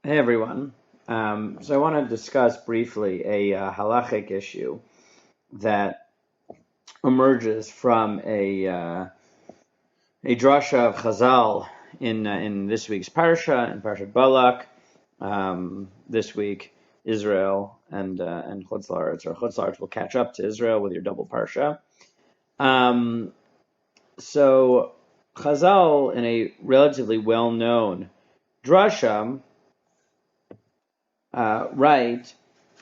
Hey everyone. So I want to discuss briefly a halachic issue that emerges from a drasha of Chazal in this week's parsha, in Parshat Balak. This week, Israel and Chutz La'aretz, or Chutz La'aretz will catch up to Israel with your double parsha. So Chazal, in a relatively well-known drasha, write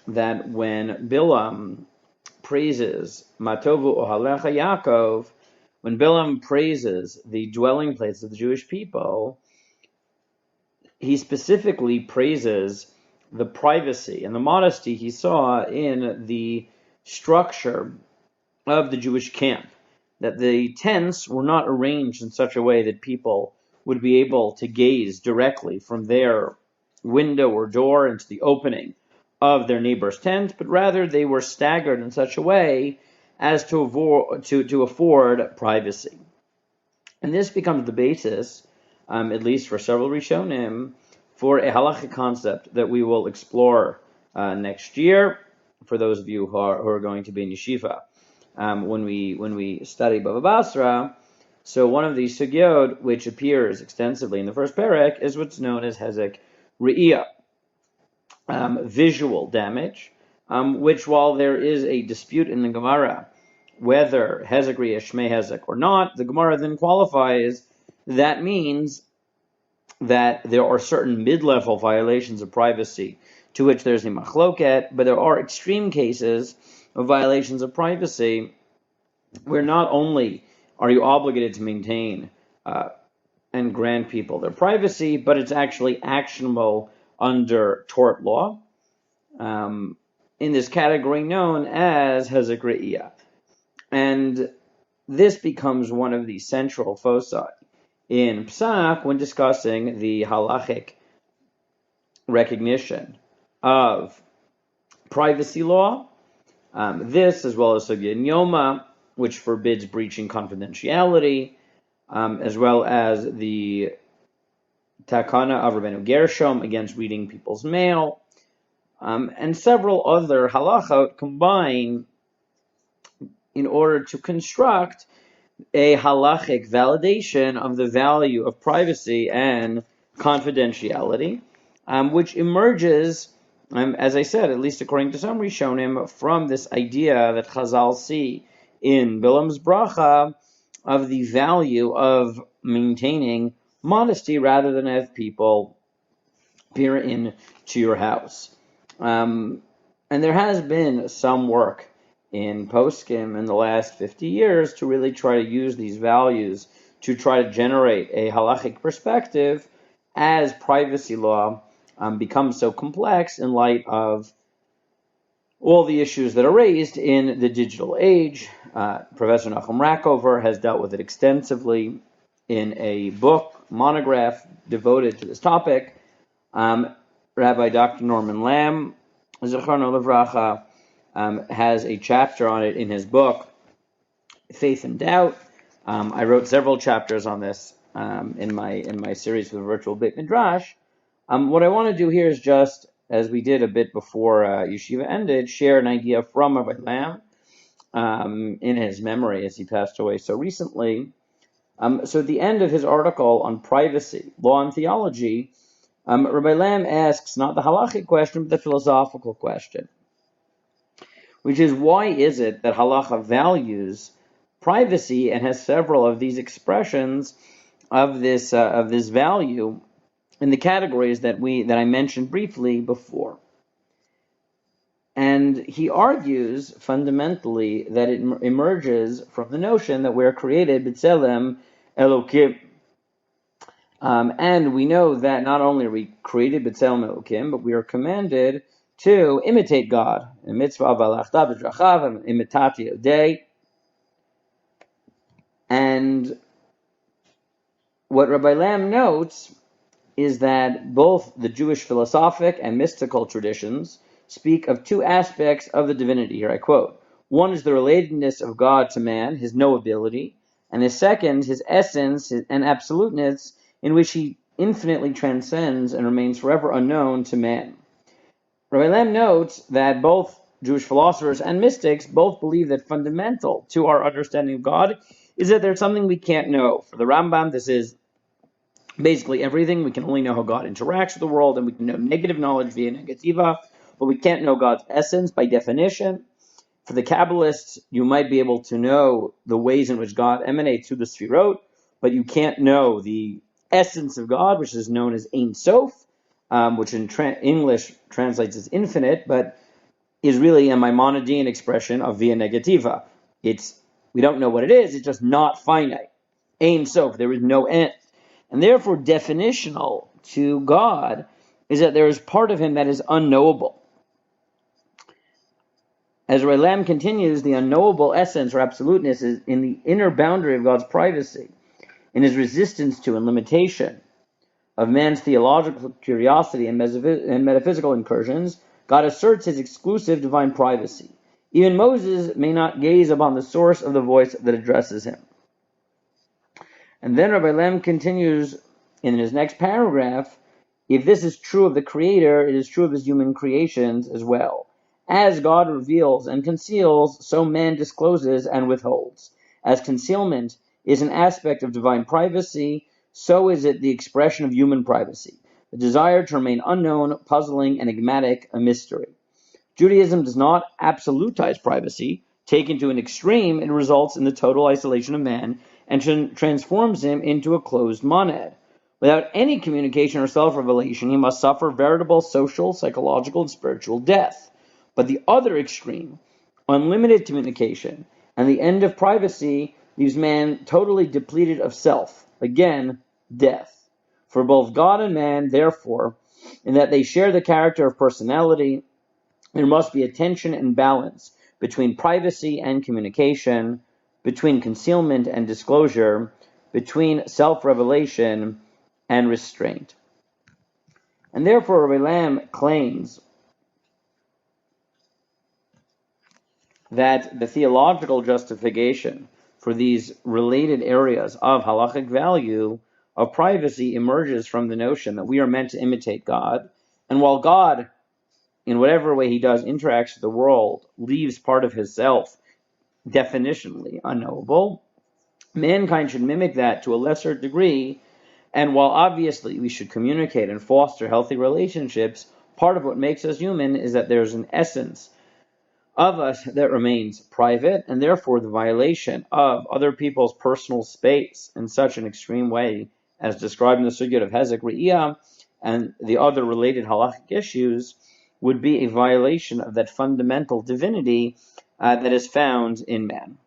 that when Bilam praises Matovu Ohalecha Yaakov, when Bilam praises the dwelling place of the Jewish people, he specifically praises the privacy and the modesty he saw in the structure of the Jewish camp, that the tents were not arranged in such a way that people would be able to gaze directly from their window or door into the opening of their neighbor's tent, but rather they were staggered in such a way as to afford privacy. And this becomes the basis, at least for several Rishonim, for a halachic concept that we will explore next year, for those of you who are going to be in yeshiva. When we study Bava Basra, so one of these sugyot which appears extensively in the first perek is what's known as hezek re'iyah, visual damage, which, while there is a dispute in the Gemara whether hezek re'iyah shmei hezek or not, the Gemara then qualifies that means that there are certain mid-level violations of privacy to which there's a machloket, but there are extreme cases of violations of privacy where not only are you obligated to maintain and grant people their privacy, but it's actually actionable under tort law, in this category known as hezek re'iyah. And this becomes one of the central foci in Psak when discussing the halachic recognition of privacy law. This, as well as Sugya Nyoma, which forbids breaching confidentiality, as well as the Takana of Rabbeinu Gershom against reading people's mail, and several other halachot combine in order to construct a halachic validation of the value of privacy and confidentiality, which emerges, as I said, at least according to some Rishonim, from this idea that Chazal see in Bilam's bracha of the value of maintaining modesty rather than have people peer into your house. And there has been some work in poskim in the last 50 years to really try to use these values to try to generate a halachic perspective as privacy law becomes so complex in light of all the issues that are raised in the digital age. Professor Nachum Rackover has dealt with it extensively in a book, monograph, devoted to this topic. Rabbi Dr. Norman Lamm, Zichrono Livracha, has a chapter on it in his book, Faith and Doubt. I wrote several chapters on this in my series for the virtual Beit Midrash. What I want to do here is just, as we did a bit before Yeshiva ended, share an idea from Rabbi Lamm in his memory as he passed away so recently. So at the end of his article on privacy, law and theology, Rabbi Lamm asks not the halachic question, but the philosophical question, which is, why is it that halacha values privacy and has several of these expressions of this value in the categories that I mentioned briefly before? And he argues fundamentally that it emerges from the notion that we're created b'tselem Elokim. And we know that not only are we created b'tselem Elokim, but we are commanded to imitate God. In mitzvah v'alachta b'drachav imitati odei. And what Rabbi Lamm notes is that both the Jewish philosophic and mystical traditions speak of two aspects of the divinity. Here I quote. One is the relatedness of God to man, his knowability, and the second, his essence and absoluteness, in which he infinitely transcends and remains forever unknown to man. Rabbi Lamm notes that both Jewish philosophers and mystics both believe that fundamental to our understanding of God is that there's something we can't know. For the Rambam, this is basically everything. We can only know how God interacts with the world, and we can know negative knowledge via negativa, but we can't know God's essence by definition. For the Kabbalists, you might be able to know the ways in which God emanates through the Sfirot, but you can't know the essence of God, which is known as Ein Sof, which in English translates as infinite, but is really a Maimonidean expression of via negativa. We don't know what it is, it's just not finite. Ein Sof, there is no end. And therefore, definitional to God is that there is part of him that is unknowable. As Rabbi Lamm continues, the unknowable essence or absoluteness is in the inner boundary of God's privacy, in his resistance to and limitation of man's theological curiosity and metaphysical incursions. God asserts his exclusive divine privacy. Even Moses may not gaze upon the source of the voice that addresses him. And then Rabbi Lamm continues in his next paragraph, if this is true of the Creator, it is true of his human creations as well. As God reveals and conceals, so man discloses and withholds. As concealment is an aspect of divine privacy, so is it the expression of human privacy, the desire to remain unknown, puzzling, enigmatic, a mystery. Judaism does not absolutize privacy. Taken to an extreme, it results in the total isolation of man and transforms him into a closed monad. Without any communication or self-revelation, he must suffer veritable social, psychological, and spiritual death. But the other extreme, unlimited communication, and the end of privacy leaves man totally depleted of self. Again, death. For both God and man, therefore, in that they share the character of personality, there must be a tension and balance between privacy and communication, between concealment and disclosure, between self-revelation and restraint. And therefore, Rabbi Lamm claims that the theological justification for these related areas of halachic value of privacy emerges from the notion that we are meant to imitate God, and while God, in whatever way he does, interacts with the world, leaves part of his self definitionally unknowable, mankind should mimic that to a lesser degree. And while obviously we should communicate and foster healthy relationships, part of what makes us human is that there's an essence of us that remains private, and therefore the violation of other people's personal space in such an extreme way as described in the Sugya of Hezek Re'iyah and the other related halachic issues would be a violation of that fundamental divinity that is found in man.